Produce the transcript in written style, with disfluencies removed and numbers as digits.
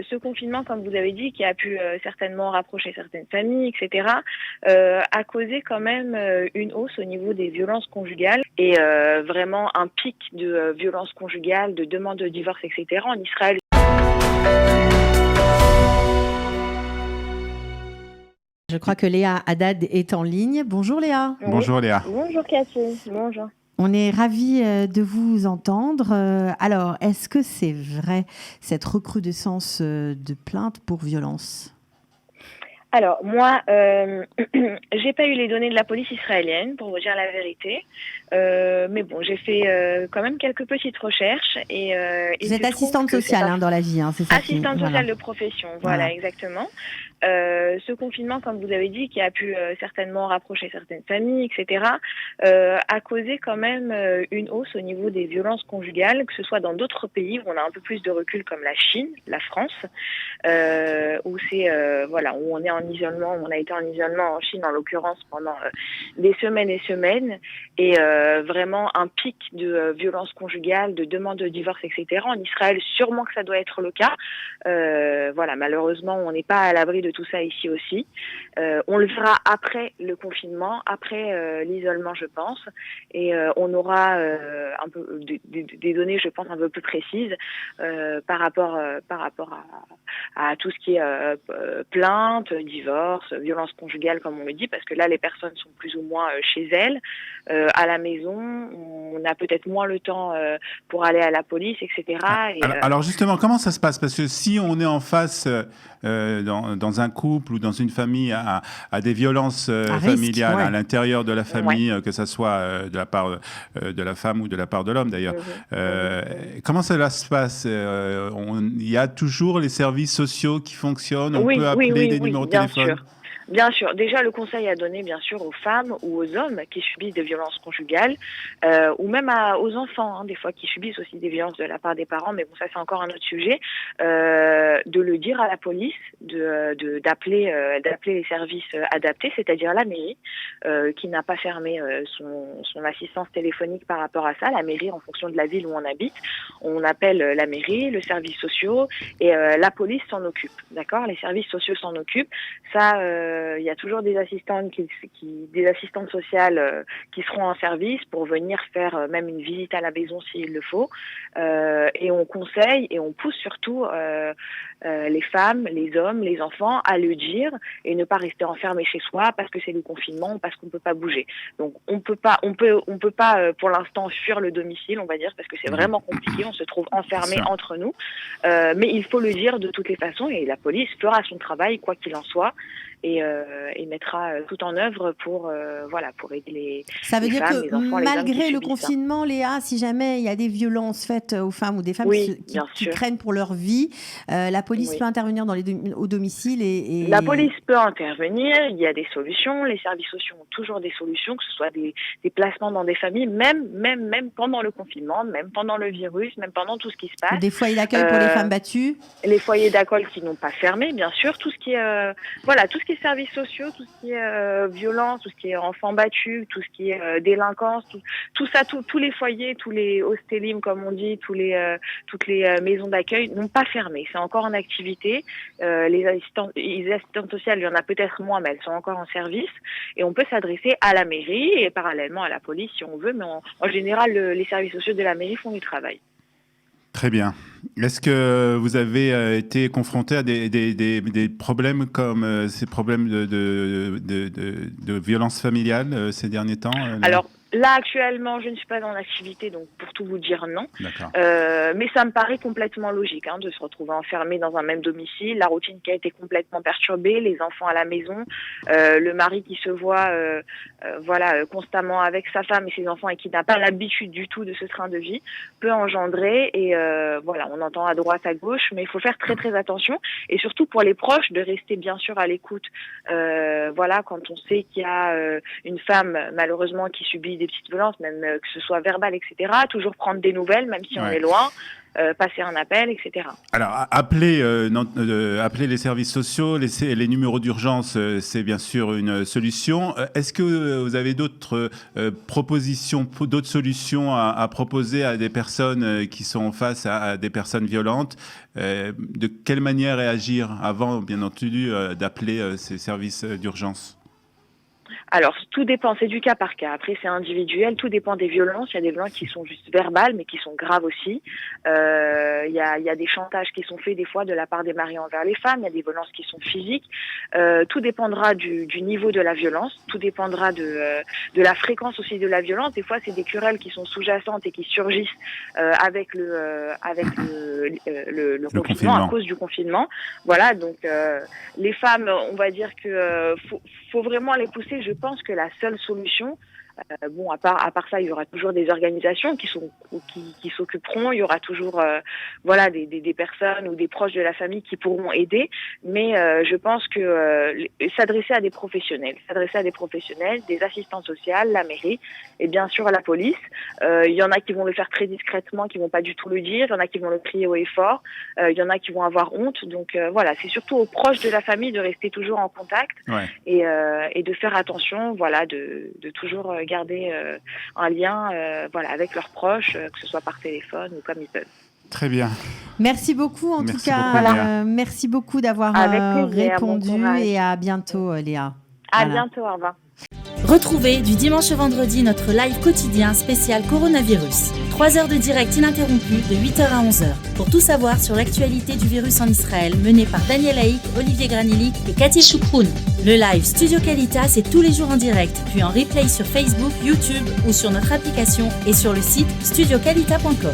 Ce confinement, comme vous avez dit, qui a pu certainement rapprocher certaines familles, etc., a causé quand même une hausse au niveau des violences conjugales et vraiment un pic de violences conjugales, de demandes de divorce, etc. en Israël. Je crois que Léa Haddad est en ligne. Bonjour Léa. Oui. Bonjour Léa. Bonjour Cathy. Bonjour. On est ravis de vous entendre. Alors, est-ce que c'est vrai cette recrudescence de plaintes pour violence ? Alors, moi, j'ai pas eu les données de la police israélienne, pour vous dire la vérité. Mais bon, j'ai fait quand même quelques petites recherches. Et, vous êtes assistante sociale dans la vie, hein, c'est ça? Assistante sociale de profession, voilà, exactement. Ce confinement, comme vous avez dit, qui a pu certainement rapprocher certaines familles, etc., a causé quand même une hausse au niveau des violences conjugales, que ce soit dans d'autres pays où on a un peu plus de recul, comme la Chine, la France, où c'est voilà, où on est en isolement, on a été en isolement en Chine en l'occurrence pendant des semaines et semaines, et vraiment un pic de violences conjugales, de demandes de divorce, etc. En Israël, sûrement que ça doit être le cas. Voilà, malheureusement, on n'est pas à l'abri de tout ça ici aussi. On le fera après le confinement, après l'isolement, je pense, et on aura un peu des données, je pense, un peu plus précises par rapport à tout ce qui est plainte, divorce, violence conjugale, comme on le dit, parce que là, les personnes sont plus ou moins chez elles, à la maison. On a peut-être moins le temps pour aller à la police, etc. Alors justement, comment ça se passe? Parce que si on est en face dans un couple ou dans une famille à des violences familiales à l'intérieur de la famille, que ça soit de la part de la femme ou de la part de l'homme d'ailleurs, comment cela se passe? Il y a toujours les services sociaux qui fonctionnent? On peut appeler des numéros de téléphone? Sûr. Bien sûr. Déjà, le conseil à donner, bien sûr, aux femmes ou aux hommes qui subissent des violences conjugales, ou même aux enfants, des fois, qui subissent aussi des violences de la part des parents, mais bon, ça, c'est encore un autre sujet, de le dire à la police, d'appeler les services adaptés, c'est-à-dire la mairie, qui n'a pas fermé son assistance téléphonique par rapport à ça. La mairie, en fonction de la ville où on habite, on appelle la mairie, le service social, et la police s'en occupe, d'accord? Les services sociaux s'en occupent. Ça, il y a toujours des assistantes des assistantes sociales qui seront en service pour venir faire même une visite à la maison s'il le faut. Et on conseille et on pousse surtout les femmes, les hommes, les enfants à le dire et ne pas rester enfermés chez soi parce que c'est le confinement ou parce qu'on peut pas bouger. Donc on peut pas pour l'instant fuir le domicile, on va dire, parce que c'est vraiment compliqué. On se trouve enfermés entre nous. Mais il faut le dire de toutes les façons et la police fera son travail quoi qu'il en soit. Et mettra tout en œuvre pour aider les Ça veut les dire femmes, que les enfants, malgré les le hommes qui subissent confinement, Léa, si jamais il y a des violences faites aux femmes ou des femmes qui craignent pour leur vie, la police peut intervenir au domicile La police peut intervenir, il y a des solutions, les services sociaux ont toujours des solutions, que ce soit des placements dans des familles, même pendant le confinement, même pendant le virus, même pendant tout ce qui se passe. Des foyers d'accueil pour les femmes battues. Les foyers d'accueil qui n'ont pas fermé, bien sûr, tout ce qui est tout ce qui est services sociaux, tout ce qui est violence, tout ce qui est enfants battus, tout ce qui est délinquance, tout ça, tous les foyers, tous les hostelim comme on dit, toutes les maisons d'accueil n'ont pas fermé. C'est encore en activité. Les assistantes sociales, il y en a peut-être moins, mais elles sont encore en service. Et on peut s'adresser à la mairie et parallèlement à la police si on veut, mais en général, les services sociaux de la mairie font du travail. Très bien. Est-ce que vous avez été confronté à des problèmes comme ces problèmes de violence familiale ces derniers temps? Alors, là, actuellement, je ne suis pas en activité, donc pour tout vous dire, non. Mais ça me paraît complètement logique de se retrouver enfermé dans un même domicile, la routine qui a été complètement perturbée, les enfants à la maison, le mari qui se voit constamment avec sa femme et ses enfants et qui n'a pas l'habitude du tout de ce train de vie, peut engendrer. Et on entend à droite, à gauche, mais il faut faire très très attention. Et surtout pour les proches, de rester bien sûr à l'écoute. Quand on sait qu'il y a une femme, malheureusement, qui subit des des petites violences, même que ce soit verbal, etc. Toujours prendre des nouvelles, même si on est loin. Passer un appel, etc. Alors, appeler les services sociaux, les numéros d'urgence, c'est bien sûr une solution. Est-ce que vous avez d'autres propositions, d'autres solutions à proposer à des personnes qui sont face à des personnes violentes? De quelle manière réagir avant, bien entendu, d'appeler ces services d'urgence? Alors, tout dépend, c'est du cas par cas. Après, c'est individuel, tout dépend des violences. Il y a des violences qui sont juste verbales, mais qui sont graves aussi. Il y a des chantages qui sont faits des fois de la part des maris envers les femmes. Il y a des violences qui sont physiques. Tout dépendra du niveau de la violence. Tout dépendra de la fréquence aussi de la violence. Des fois, c'est des querelles qui sont sous-jacentes et qui surgissent avec le confinement, à cause du confinement. Voilà, donc les femmes, on va dire que faut vraiment les pousser. Je pense que la seule solution, à part ça, il y aura toujours des organisations qui s'occuperont. Il y aura toujours, des personnes ou des proches de la famille qui pourront aider. Mais je pense que s'adresser à des professionnels, des assistantes sociales, la mairie et bien sûr la police. Il y en a qui vont le faire très discrètement, qui vont pas du tout le dire. Il y en a qui vont le crier haut et fort. Il y en a qui vont avoir honte. Donc c'est surtout aux proches de la famille de rester toujours en contact et de faire attention, de toujours garder un lien avec leurs proches, que ce soit par téléphone ou comme ils peuvent. Très bien. Merci beaucoup en tout cas. Merci beaucoup d'avoir répondu et à bientôt Léa. À bientôt, au revoir. Retrouvez du dimanche au vendredi notre live quotidien spécial coronavirus. 3 heures de direct ininterrompu de 8h à 11h. Pour tout savoir sur l'actualité du virus en Israël, mené par Daniel Haïk, Olivier Granillic et Cathy Choukroun. Le live Studio Qualitas c'est tous les jours en direct, puis en replay sur Facebook, YouTube ou sur notre application et sur le site studioqualita.com.